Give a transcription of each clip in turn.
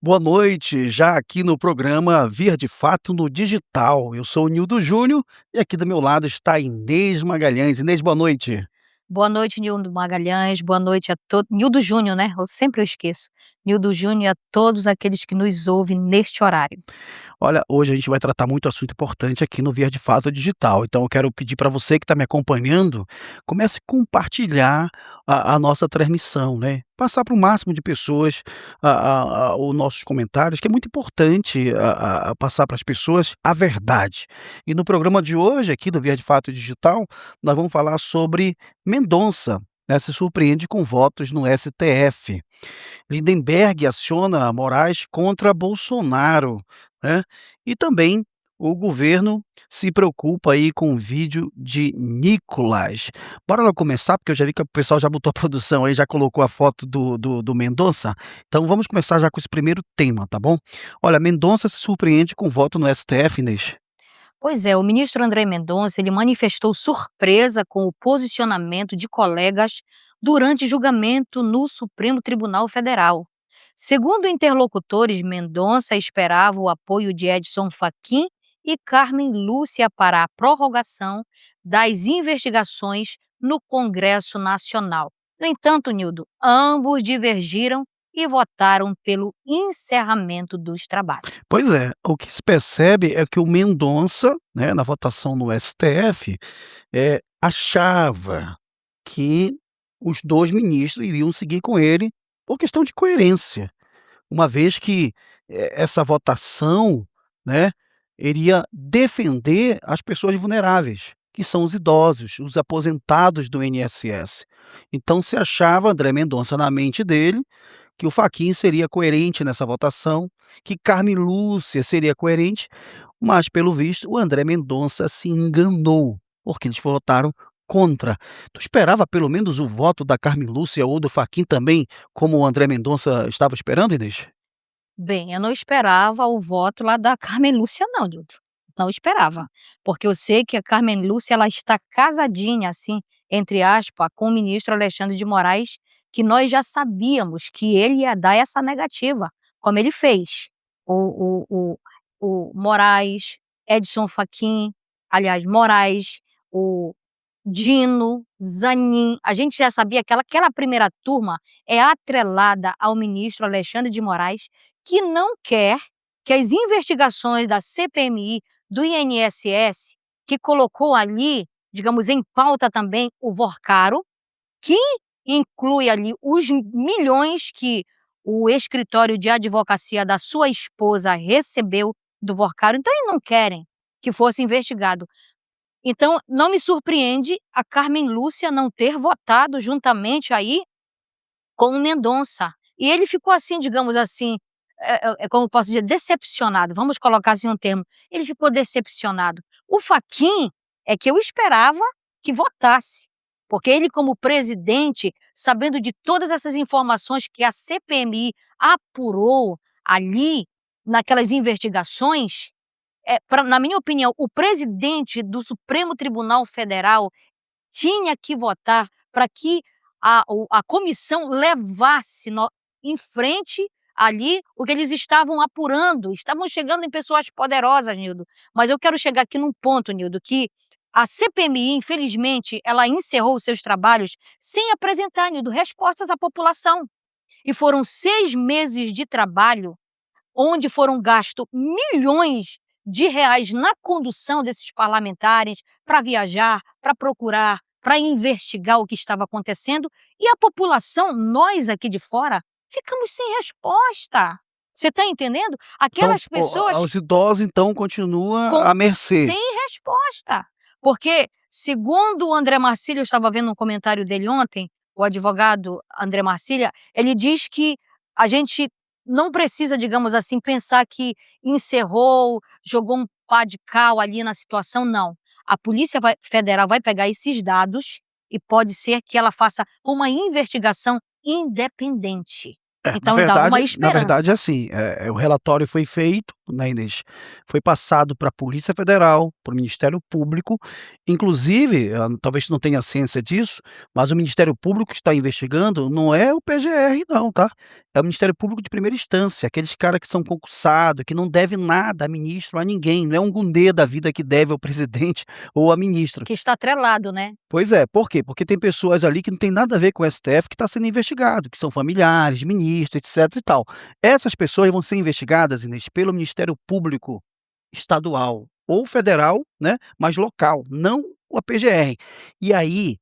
Boa noite, já aqui no programa Vir de Fato no Digital. Eu sou o Nildo Júnior e aqui do meu lado está Inês Magalhães. Inês, boa noite. Boa noite, Nildo Magalhães, boa noite a todos. Nildo Júnior, né, eu esqueço. Nildo Júnior e a todos aqueles que nos ouvem neste horário. Olha, hoje a gente vai tratar muito assunto importante aqui no Via de Fato Digital. Então eu quero pedir para você que está me acompanhando, comece a compartilhar a nossa transmissão, né? Passar para o máximo de pessoas os nossos comentários, que é muito importante passar para as pessoas a verdade. E no programa de hoje, aqui do Via de Fato Digital, nós vamos falar sobre Mendonça, né, se surpreende com votos no STF. Lindenberg aciona Moraes contra Bolsonaro, né, e também o governo se preocupa aí com o vídeo de Nicolas. Bora lá começar, porque eu já vi que o pessoal já botou a produção aí, já colocou a foto do Mendonça, então vamos começar já com esse primeiro tema, tá bom? Olha, Mendonça se surpreende com voto no STF, Inês. Pois é, o ministro André Mendonça, ele manifestou surpresa com o posicionamento de colegas durante julgamento no Supremo Tribunal Federal. Segundo interlocutores, Mendonça esperava o apoio de Edson Fachin e Carmen Lúcia para a prorrogação das investigações no Congresso Nacional. No entanto, Nildo, ambos divergiram e votaram pelo encerramento dos trabalhos. Pois é, o que se percebe é que o Mendonça, né, na votação no STF, achava que os 2 ministros iriam seguir com ele por questão de coerência, uma vez que, essa votação, né, iria defender as pessoas vulneráveis, que são os idosos, os aposentados do INSS. Então se achava, André Mendonça, na mente dele, que o Fachin seria coerente nessa votação, que Carmen Lúcia seria coerente, mas pelo visto o André Mendonça se enganou, porque eles votaram contra. Tu esperava pelo menos o voto da Carmen Lúcia ou do Fachin também, como o André Mendonça estava esperando, Inês? Bem, eu não esperava o voto lá da Carmen Lúcia não, Nildo. Não esperava, porque eu sei que a Carmen Lúcia ela está casadinha, assim, entre aspas, com o ministro Alexandre de Moraes, que nós já sabíamos que ele ia dar essa negativa, como ele fez. O Moraes, Edson Fachin, aliás, Moraes, o Dino, Zanin, a gente já sabia que aquela primeira turma é atrelada ao ministro Alexandre de Moraes, que não quer que as investigações da CPMI, do INSS, que colocou ali, digamos, em pauta também o Worcaro, que inclui ali os milhões que o escritório de advocacia da sua esposa recebeu do Worcaro, então eles não querem que fosse investigado. Então, não me surpreende a Carmen Lúcia não ter votado juntamente aí com o Mendonça. E ele ficou assim, digamos assim, como eu posso dizer, decepcionado, vamos colocar assim um termo, ele ficou decepcionado. O Fachin é que eu esperava que votasse, porque ele como presidente, sabendo de todas essas informações que a CPMI apurou ali, naquelas investigações, na minha opinião, o presidente do Supremo Tribunal Federal tinha que votar para que a comissão levasse em frente ali o que eles estavam apurando, estavam chegando em pessoas poderosas, Nildo. Mas eu quero chegar aqui num ponto, Nildo, que a CPMI, infelizmente, ela encerrou os seus trabalhos sem apresentar, Nildo, respostas à população. E foram 6 meses de trabalho onde foram gastos milhões de reais na condução desses parlamentares para viajar, para procurar, para investigar o que estava acontecendo, e a população, nós aqui de fora, ficamos sem resposta. Você está entendendo? Então, Aquelas pessoas os idosos então continua com à mercê. sem resposta. Porque, segundo o André Marcílio, eu estava vendo um comentário dele ontem, o advogado André Marcília, ele diz que a gente não precisa, digamos assim, pensar que encerrou, jogou um pá de cal ali na situação, não. A Federal vai pegar esses dados e pode ser que ela faça uma investigação independente. É, Então dá uma na verdade esperança. é assim, o relatório foi feito, né, Inês, foi passado para a Polícia Federal, para o Ministério Público, inclusive, talvez tu não tenha ciência disso, mas o Ministério Público que está investigando não é o PGR não, tá, é o Ministério Público de primeira instância, aqueles cara que são concursados, que não deve nada a ministro, a ninguém, não é um Gundê da vida que deve ao presidente ou a ministro. Que está atrelado, né. Pois é, por quê? Porque tem pessoas ali que não tem nada a ver com o STF que está sendo investigado, que são familiares, ministros, etc e tal. Essas pessoas vão ser investigadas, Inês, pelo Ministério Público Estadual ou federal, né, mas local, não a PGR. E aí,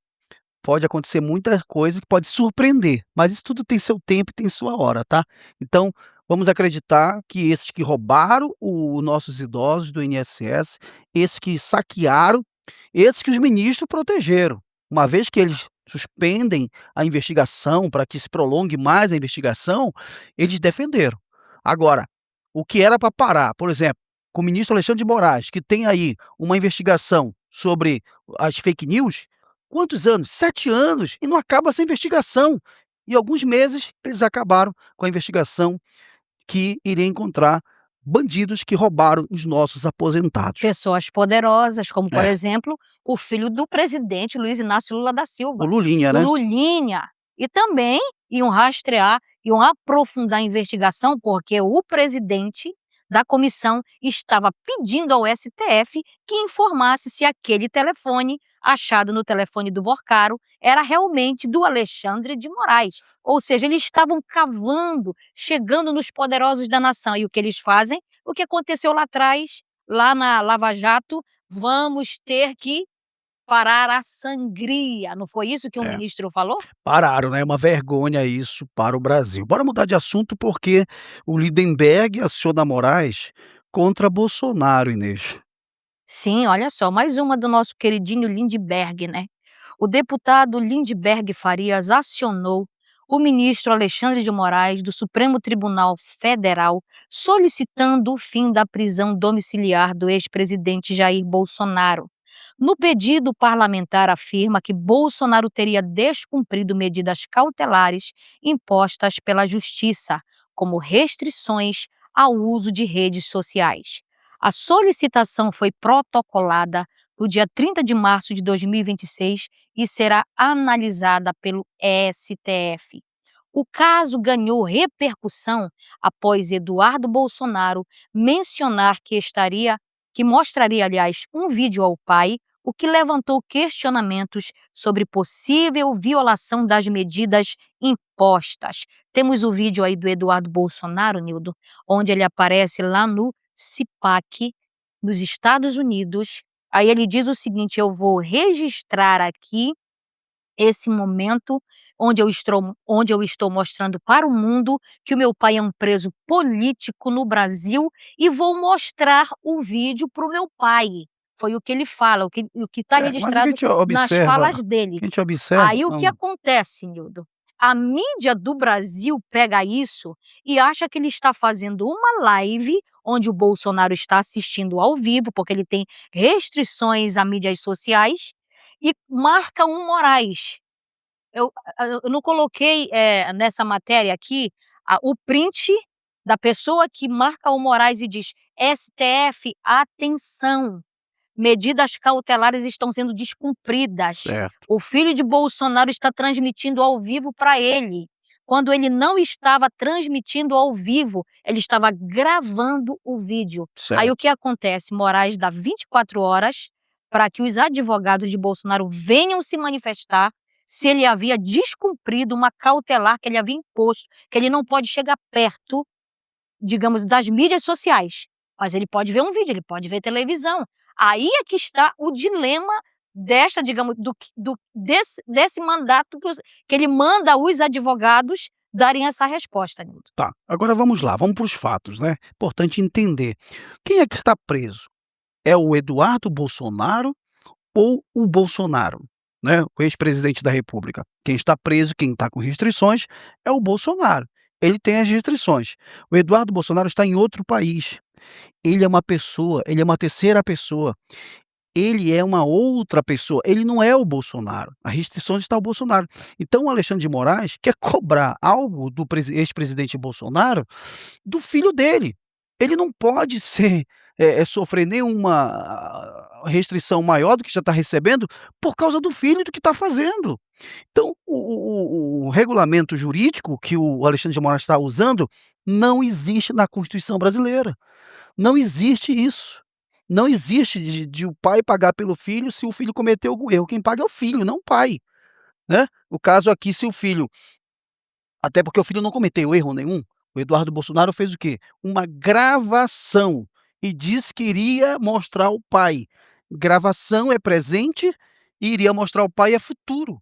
pode acontecer muita coisa que pode surpreender, mas isso tudo tem seu tempo e tem sua hora, tá. Então, vamos acreditar que esses que roubaram o nossos idosos do INSS, esses que saquearam, esses que os ministros protegeram, uma vez que eles suspendem a investigação para que se prolongue mais a investigação, eles defenderam. Agora, o que era para parar, por exemplo, com o ministro Alexandre de Moraes, que tem aí uma investigação sobre as fake news, quantos anos? 7 anos e não acaba essa investigação. Em alguns meses eles acabaram com a investigação que iria encontrar bandidos que roubaram os nossos aposentados. Pessoas poderosas, como por É, exemplo, o filho do presidente Luiz Inácio Lula da o Silva, Lulinha, o né. Lulinha. E também iam rastrear, iam aprofundar a investigação, porque o presidente da comissão estava pedindo ao STF que informasse se aquele telefone, achado no telefone do Vorcaro, era realmente do Alexandre de Moraes. Ou seja, eles estavam cavando, chegando nos poderosos da nação. E o que eles fazem? O que aconteceu lá atrás, lá na Lava Jato, vamos ter que parar a sangria. Não foi isso que o É, ministro falou? pararam, né, é uma vergonha isso para o Brasil. Bora mudar de assunto, porque o Lindenberg aciona Moraes contra Bolsonaro, Inês. Sim, olha só, mais uma do nosso queridinho Lindbergh, né? O deputado Lindbergh Farias acionou o ministro Alexandre de Moraes do Supremo Tribunal Federal solicitando o fim da prisão domiciliar do ex-presidente Jair Bolsonaro. No pedido, o parlamentar afirma que Bolsonaro teria descumprido medidas cautelares impostas pela Justiça, como restrições ao uso de redes sociais. A solicitação foi protocolada no dia 30 de março de 2026 e será analisada pelo STF. O caso ganhou repercussão após Eduardo Bolsonaro mencionar que mostraria, aliás, um vídeo ao pai, o que levantou questionamentos sobre possível violação das medidas impostas. Temos o vídeo aí do Eduardo Bolsonaro, Nildo, onde ele aparece lá no CIPAC, nos Estados Unidos. Aí ele diz o seguinte: eu vou registrar aqui esse momento onde eu estou mostrando para o mundo que o meu pai é um preso político no Brasil e vou mostrar o vídeo para o meu pai. Foi o que ele fala, o que está É, mas o que a registrado gente nas observa falas dele. que a gente observa Aí o que acontece, Nildo? A mídia do Brasil pega isso e acha que ele está fazendo uma live onde o Bolsonaro está assistindo ao vivo, porque ele tem restrições a mídias sociais, e marca um Moraes. Eu não coloquei, nessa matéria aqui, o print da pessoa que marca o Moraes e diz: "STF, atenção, medidas cautelares estão sendo descumpridas. certo, O filho de Bolsonaro está transmitindo ao vivo para ele". Quando ele não estava transmitindo ao vivo, ele estava gravando o vídeo. Aí certo. o que acontece? Moraes dá 24 horas para que os advogados de Bolsonaro venham se manifestar se ele havia descumprido uma cautelar que ele havia imposto, que ele não pode chegar perto, digamos, das mídias sociais, mas ele pode ver um vídeo, ele pode ver televisão. Aí é que está o dilema desta, digamos, desse mandato que ele manda os advogados darem essa resposta, Nildo. Tá, agora vamos lá, vamos para os fatos, né, importante entender. Quem é que está preso? É o Eduardo Bolsonaro ou o Bolsonaro, né, o ex-presidente da república? Quem está preso, quem está com restrições, é o Bolsonaro. Ele tem as restrições. O Eduardo Bolsonaro está em outro país. Ele é uma pessoa, ele é uma terceira pessoa. Ele é uma outra pessoa, ele não é o Bolsonaro. A restrição está ao Bolsonaro. Então o Alexandre de Moraes quer cobrar algo do ex-presidente Bolsonaro do filho dele. ele não pode sofrer nenhuma restrição maior do que já está recebendo, por causa do filho e do que está fazendo. Então, o regulamento jurídico que o Alexandre de Moraes está usando, não existe na Constituição brasileira. Não existe isso. Não existe de o pai pagar pelo filho se o filho cometeu algum erro. Quem paga é o filho, não o pai, né. O caso aqui, se o filho, até porque o filho não cometeu erro nenhum. O Eduardo Bolsonaro fez o quê? Uma gravação e disse que iria mostrar o pai. Gravação é presente e iria mostrar o pai é futuro.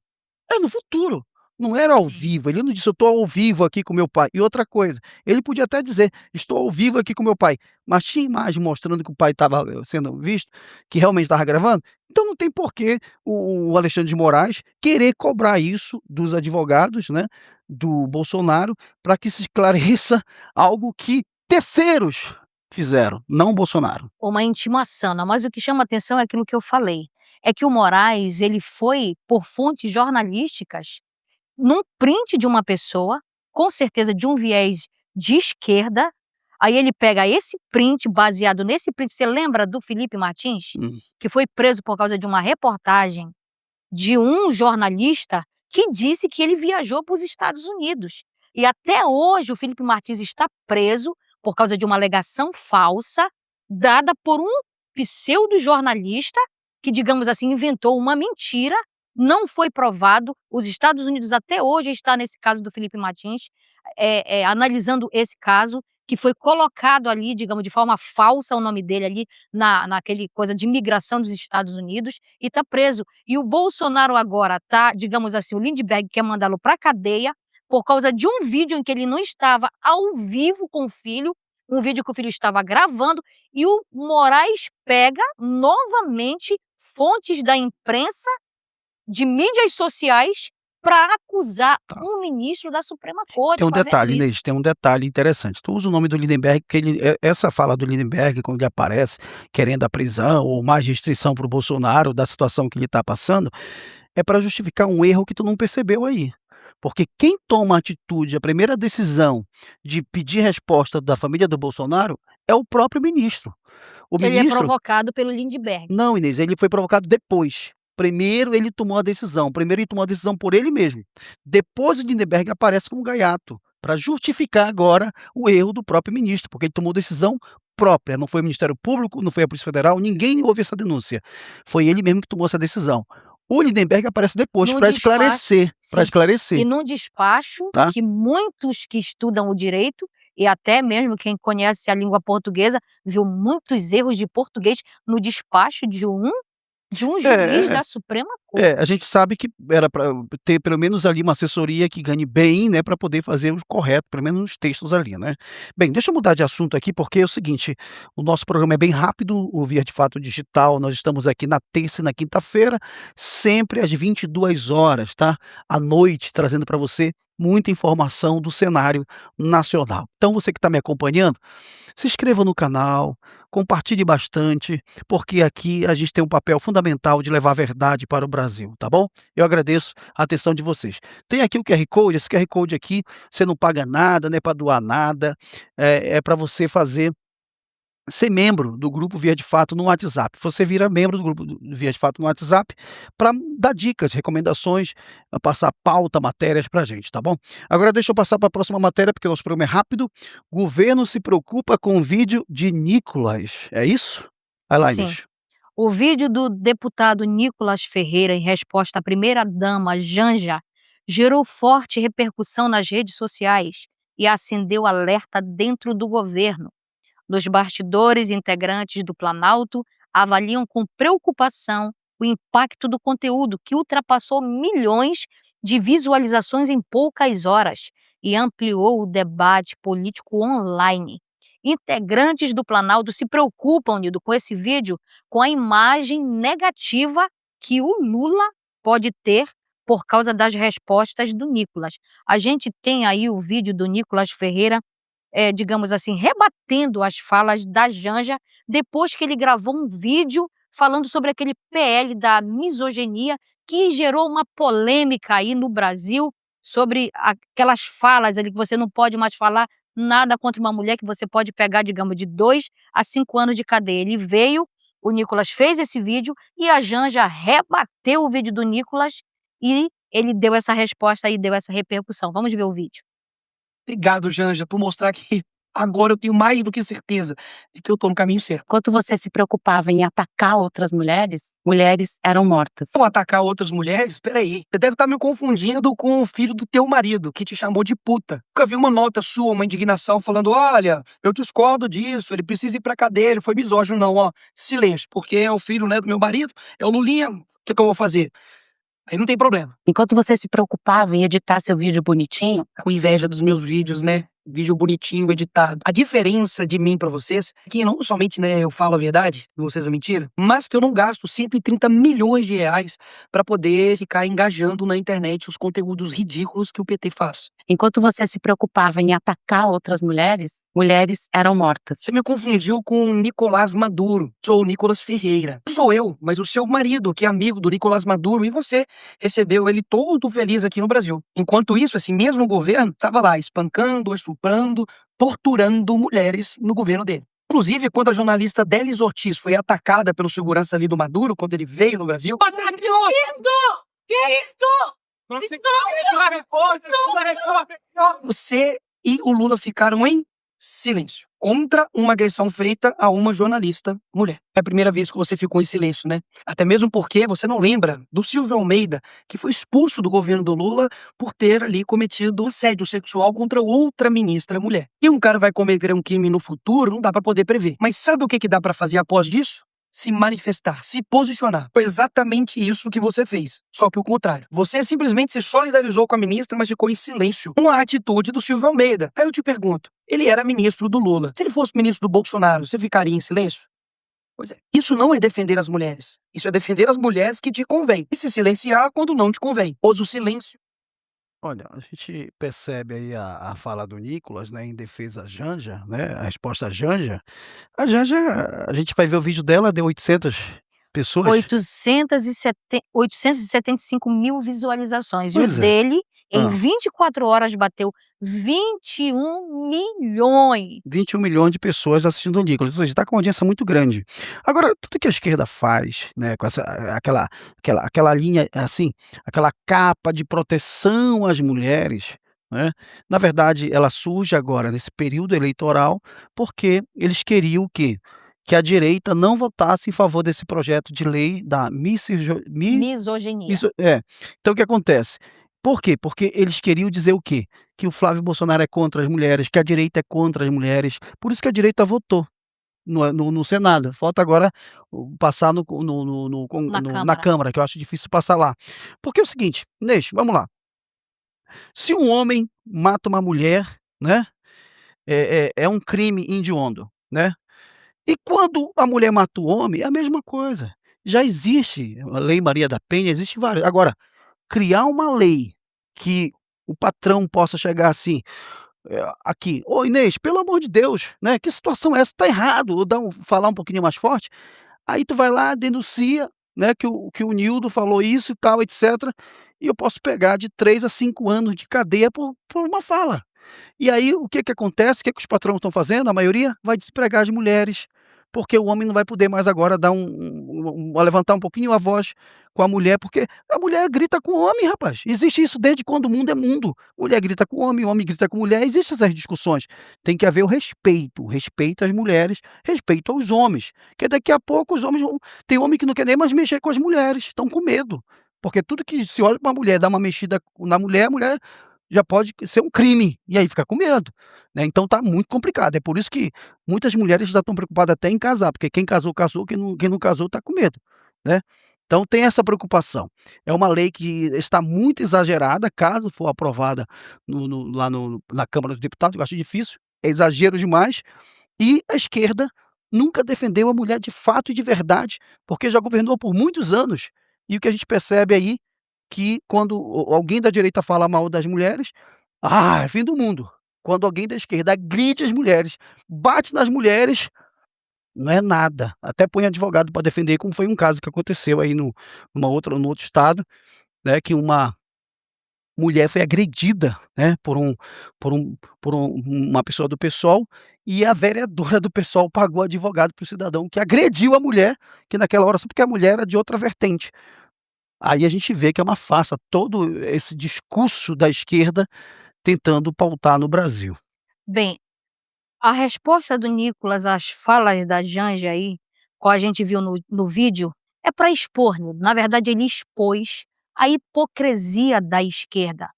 É no futuro, não era ao Sim. vivo, ele não disse: "Eu estou ao vivo aqui com meu pai". E outra coisa, ele podia até dizer: "Estou ao vivo aqui com meu pai", mas tinha imagem mostrando que o pai estava sendo visto, que realmente estava gravando, então não tem porquê o Alexandre de Moraes querer cobrar isso dos advogados, né, do Bolsonaro, para que se esclareça algo que terceiros fizeram, não o Bolsonaro. Uma intimação, não, mas o que chama atenção é aquilo que eu falei, é que o Moraes, ele foi por fontes jornalísticas, num print de uma pessoa, com certeza de um viés de esquerda, aí ele pega esse print, baseado nesse print, você lembra do Felipe Martins? Hum. Que foi preso por causa de uma reportagem de um jornalista que disse que ele viajou para os Estados Unidos. E até hoje o Felipe Martins está preso por causa de uma alegação falsa dada por um pseudo-jornalista que, digamos assim, inventou uma mentira, não foi provado. Os Estados Unidos até hoje está nesse caso do Felipe Martins, analisando esse caso, que foi colocado ali, digamos, de forma falsa o nome dele ali naquele coisa de imigração dos Estados Unidos e está preso. E o Bolsonaro agora tá, digamos assim, o Lindbergh quer mandá-lo para a cadeia por causa de um vídeo em que ele não estava ao vivo com o filho, um vídeo que o filho estava gravando, e o Moraes pega novamente fontes da imprensa, de mídias sociais, para acusar Tá. um ministro da Suprema Corte Tem um fazendo detalhe, isso. Inês, tem um detalhe interessante. Tu usa o nome do Lindenberg, porque essa fala do Lindenberg, quando ele aparece querendo a prisão ou mais restrição para o Bolsonaro, da situação que ele está passando, é para justificar um erro que tu não percebeu aí. Porque quem toma a atitude, a primeira decisão de pedir resposta da família do Bolsonaro é o próprio ministro. O Ele é ministro provocado pelo Lindbergh. não, Inês, ele foi provocado depois. Primeiro ele tomou a decisão, primeiro ele tomou a decisão por ele mesmo. Depois o Lindbergh aparece como gaiato, para justificar agora o erro do próprio ministro, porque ele tomou decisão própria, não foi o Ministério Público, não foi a Polícia Federal, ninguém houve essa denúncia. Foi ele mesmo que tomou essa decisão. O Lindbergh aparece depois No para despacho, esclarecer, para sim. esclarecer, E num despacho tá. que muitos que estudam o direito, e até mesmo quem conhece a língua portuguesa, viu muitos erros de português no despacho de um juiz É. da Suprema É, a Corte. gente sabe que era para ter pelo menos ali uma assessoria que ganhe bem, né, para poder fazer o correto, pelo menos nos textos ali, né. Bem, deixa eu mudar de assunto aqui, porque é o seguinte, o nosso programa é bem rápido, o Via de Fato Digital, nós estamos aqui na terça e na quinta-feira, sempre às 22 horas, tá, à noite, trazendo para você muita informação do cenário nacional. Então você que está me acompanhando, se inscreva no canal, compartilhe bastante, porque aqui a gente tem um papel fundamental de levar a verdade para o Brasil, tá bom? Eu agradeço a atenção de vocês. Tem aqui o QR Code, esse QR Code aqui, você não paga nada, não é para doar nada, é para você ser membro do grupo Via de Fato no WhatsApp. Você vira membro do grupo do Via de Fato no WhatsApp para dar dicas, recomendações, passar pauta, matérias pra gente, tá bom? Agora deixa eu passar para a próxima matéria, porque o nosso programa é rápido. Governo se preocupa com o vídeo de Nicolas, é isso? Vai lá, Sim. Inês. O vídeo do deputado Nicolas Ferreira em resposta à primeira-dama Janja gerou forte repercussão nas redes sociais e acendeu alerta dentro do governo. Nos bastidores, integrantes do Planalto avaliam com preocupação o impacto do conteúdo, que ultrapassou milhões de visualizações em poucas horas e ampliou o debate político online. Integrantes do Planalto se preocupam, Nido, com esse vídeo, com a imagem negativa que o Lula pode ter por causa das respostas do Nicolas. A gente tem aí o vídeo do Nicolas Ferreira, digamos assim, rebatendo as falas da Janja, depois que ele gravou um vídeo falando sobre aquele PL da misoginia, que gerou uma polêmica aí no Brasil, sobre aquelas falas ali que você não pode mais falar nada contra uma mulher que você pode pegar, digamos, de 2 a 5 anos de cadeia. Ele veio, o Nicolas fez esse vídeo e a Janja rebateu o vídeo do Nicolas e ele deu essa resposta e deu essa repercussão. Vamos ver o vídeo. Obrigado, Janja, por mostrar que agora eu tenho mais do que certeza de que eu tô no caminho certo. Enquanto você se preocupava em atacar outras mulheres, mulheres eram mortas. Não atacar outras mulheres? Espera aí. Você deve estar me confundindo com o filho do teu marido, que te chamou de puta. Nunca vi uma nota sua, uma indignação falando: olha, eu discordo disso, ele precisa ir pra cadeia, ele foi misógino. Não, ó, silêncio, porque é o filho, né, do meu marido, é o Lulinha, o que eu vou fazer? Aí não tem problema. Enquanto você se preocupava em editar seu vídeo bonitinho, Com inveja dos meus vídeos, né? Vídeo bonitinho, editado. A diferença de mim pra vocês é que não somente, né, eu falo a verdade, e vocês a mentira, mas que eu não gasto 130 milhões de reais pra poder ficar engajando na internet os conteúdos ridículos que o PT faz. enquanto você se preocupava em atacar outras mulheres, mulheres eram mortas. Você me confundiu com o Nicolás Maduro. Sou o Nicolas Ferreira. Não sou eu, mas o seu marido, que é amigo do Nicolás Maduro, e você recebeu ele todo feliz aqui no Brasil. Enquanto isso, esse mesmo governo estava lá espancando, estuprando, torturando mulheres no governo dele. Inclusive, quando a jornalista Délis Ortiz foi atacada pelo segurança ali do Maduro, quando ele veio no Brasil, você e o Lula ficaram em silêncio contra uma agressão feita a uma jornalista mulher. É a primeira vez que você ficou em silêncio, né? Até mesmo porque você não lembra do Silvio Almeida, que foi expulso do governo do Lula por ter ali cometido assédio sexual contra outra ministra mulher. E um cara vai cometer um crime no futuro, não dá pra poder prever. Mas sabe o que dá pra fazer após disso? Se manifestar, se posicionar. Foi exatamente isso que você fez, só que o contrário. Você simplesmente se solidarizou com a ministra, mas ficou em silêncio com a atitude do Silvio Almeida. Aí eu te pergunto, ele era ministro do Lula. Se ele fosse ministro do Bolsonaro, você ficaria em silêncio? Pois é, isso não é defender as mulheres. Isso é defender as mulheres que te convém. E se silenciar quando não te convém. Pois o silêncio. Olha, a gente percebe aí a fala do Nicolas, né, em defesa à Janja, né, a resposta à Janja. A Janja, a gente vai ver o vídeo dela, deu 800 pessoas. 875 mil visualizações. E o Pois é. dele, em Hã. 24 horas, bateu 21 milhões. 21 milhões de pessoas assistindo o Nicolas, ou seja, está com uma audiência muito grande. Agora, tudo que a esquerda faz, né, com aquela linha, assim, aquela capa de proteção às mulheres, né, na verdade ela surge agora nesse período eleitoral, porque eles queriam o quê? Que a direita não votasse em favor desse projeto de lei da Misoginia. isso é. Então o que acontece? Por quê? Porque eles queriam dizer o quê? Que o Flávio Bolsonaro é contra as mulheres, que a direita é contra as mulheres, por isso que a direita votou no Senado. Falta agora passar Na na Câmara. Câmara, que eu acho difícil passar lá. Porque é o seguinte, Inês, vamos lá, se um homem mata uma mulher, né, é um crime hediondo, né. E quando a mulher mata o homem, é a mesma coisa. Já existe a Lei Maria da Penha, existe várias. Agora, criar uma lei que o patrão possa chegar assim, aqui: "Ô Inês, pelo amor de Deus, né, que situação é essa? Tá errado", ou falar um pouquinho mais forte, aí tu vai lá, denuncia, né, que o Nildo falou isso e tal, etcétera, e eu posso pegar de 3 a 5 anos de cadeia por uma fala. E aí o que que acontece, o que que os patrões estão fazendo, a maioria? Vai desempregar as mulheres, porque o homem não vai poder mais agora dar levantar um pouquinho a voz com a mulher, porque a mulher grita com o homem, rapaz. Existe isso desde quando o mundo é mundo. Mulher grita com o homem grita com mulher, existem essas discussões. Tem que haver o respeito às mulheres, respeito aos homens, porque daqui a pouco os homens vão tem homem que não quer nem mais mexer com as mulheres, estão com medo, porque tudo que se olha para uma mulher, dá uma mexida na mulher, a mulher já pode ser um crime, e aí fica com medo, né, então tá muito complicado, é por isso que muitas mulheres já estão preocupadas até em casar, porque quem casou, casou, quem não casou tá com medo, né. Então tem essa preocupação. É uma lei que está muito exagerada, caso for aprovada lá na Câmara dos Deputados, eu acho difícil, é exagero demais, e a esquerda nunca defendeu a mulher de fato e de verdade, porque já governou por muitos anos, e o que a gente percebe aí que quando alguém da direita fala mal das mulheres, é fim do mundo. Quando alguém da esquerda agride as mulheres, bate nas mulheres, não é nada. Até põe advogado para defender, como foi um caso que aconteceu aí no outro estado, né, que mulher foi agredida, né, uma pessoa do PSOL, e a vereadora do PSOL pagou advogado para o cidadão que agrediu a mulher, que naquela hora só porque a mulher era de outra vertente. Aí a gente vê que é uma farsa todo esse discurso da esquerda tentando pautar no Brasil. Bem, a resposta do Nicolas às falas da Janja aí, qual a gente viu no vídeo, é para expor, né, na verdade ele expôs a hipocrisia da esquerda,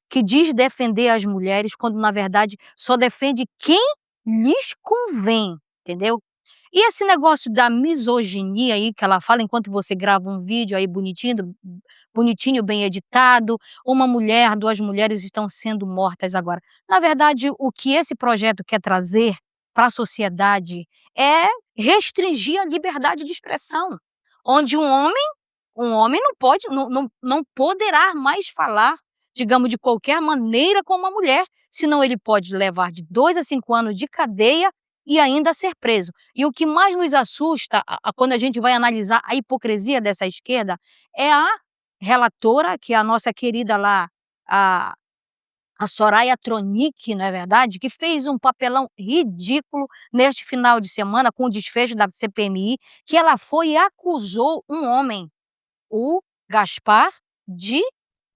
que diz defender as mulheres quando na verdade só defende quem lhes convém, entendeu? E esse negócio da misoginia aí que ela fala enquanto você grava um vídeo aí bonitinho, bem editado, uma mulher, 2 mulheres estão sendo mortas agora. Na verdade, o que esse projeto quer trazer para a sociedade é restringir a liberdade de expressão, onde um homem não poderá mais falar, digamos, de qualquer maneira com uma mulher, senão ele pode levar de 2 a 5 anos de cadeia e ainda ser preso. E o que mais nos assusta, quando a gente vai analisar a hipocrisia dessa esquerda, é a relatora, que é a nossa querida lá, a a Soraya Tronic, não é verdade, que fez um papelão ridículo neste final de semana com o desfecho da CPMI, que ela foi e acusou um homem, o Gaspar de,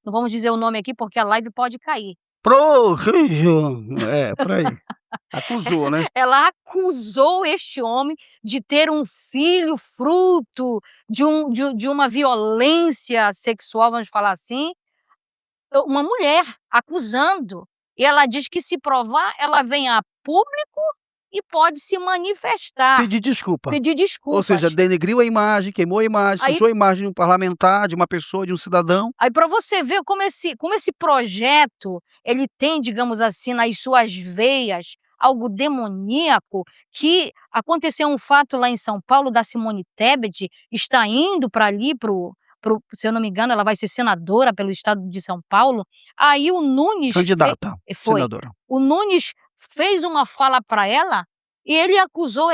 não vamos dizer o nome aqui porque a live pode cair. Por aí. Acusou, né. Ela acusou este homem de ter um filho fruto de uma violência sexual, vamos falar assim, uma mulher acusando. E ela diz que se provar, ela vem a público e pode se manifestar, Pedir desculpa. pedir Ou seja, desculpas. denegriu a imagem, queimou a imagem, Aí sujou a imagem de um parlamentar, de uma pessoa, de um cidadão. Aí para você ver como esse projeto, ele tem, digamos assim, nas suas veias, algo demoníaco, que aconteceu um fato lá em São Paulo da Simone Tebet, está indo para ali se eu não me engano, ela vai ser senadora pelo estado de São Paulo, aí o Nunes Candidata, foi. senadora. O Nunes fez uma fala para ela, e ele acusou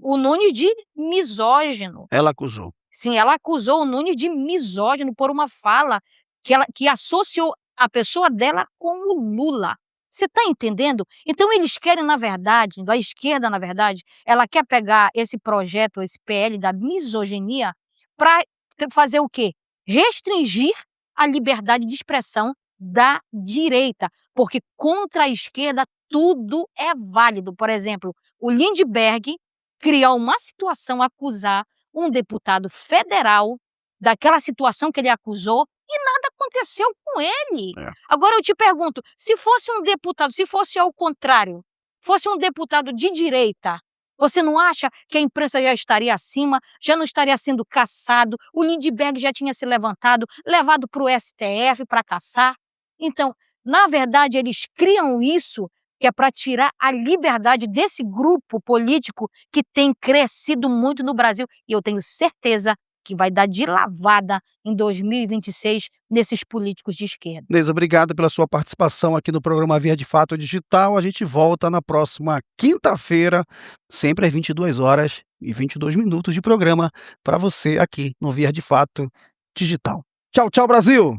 o Nunes de misógino. Ela acusou. Sim, ela acusou o Nunes de misógino por uma fala que associou a pessoa dela com o Lula. Você está entendendo? Então eles querem, na verdade, a esquerda, na verdade, ela quer pegar esse projeto, esse PL da misoginia, para fazer o quê? Restringir a liberdade de expressão da direita, porque contra a esquerda tudo é válido. Por exemplo, o Lindbergh criar uma situação, acusar um deputado federal daquela situação que ele acusou e nada aconteceu com ele. É. Agora eu te pergunto, se fosse um deputado, se fosse ao contrário, fosse um deputado de direita, você não acha que a imprensa já estaria acima, já não estaria sendo caçado, o Lindbergh já tinha se levantado, levado para o STF para caçar? Então, na verdade, eles criam isso que é para tirar a liberdade desse grupo político que tem crescido muito no Brasil, e eu tenho certeza que vai dar de lavada em 2026 nesses políticos de esquerda. Neisa, obrigado pela sua participação aqui no programa Via de Fato Digital. A gente volta na próxima quinta-feira, sempre às 22h22 de programa para você aqui no Via de Fato Digital. Tchau, tchau, Brasil!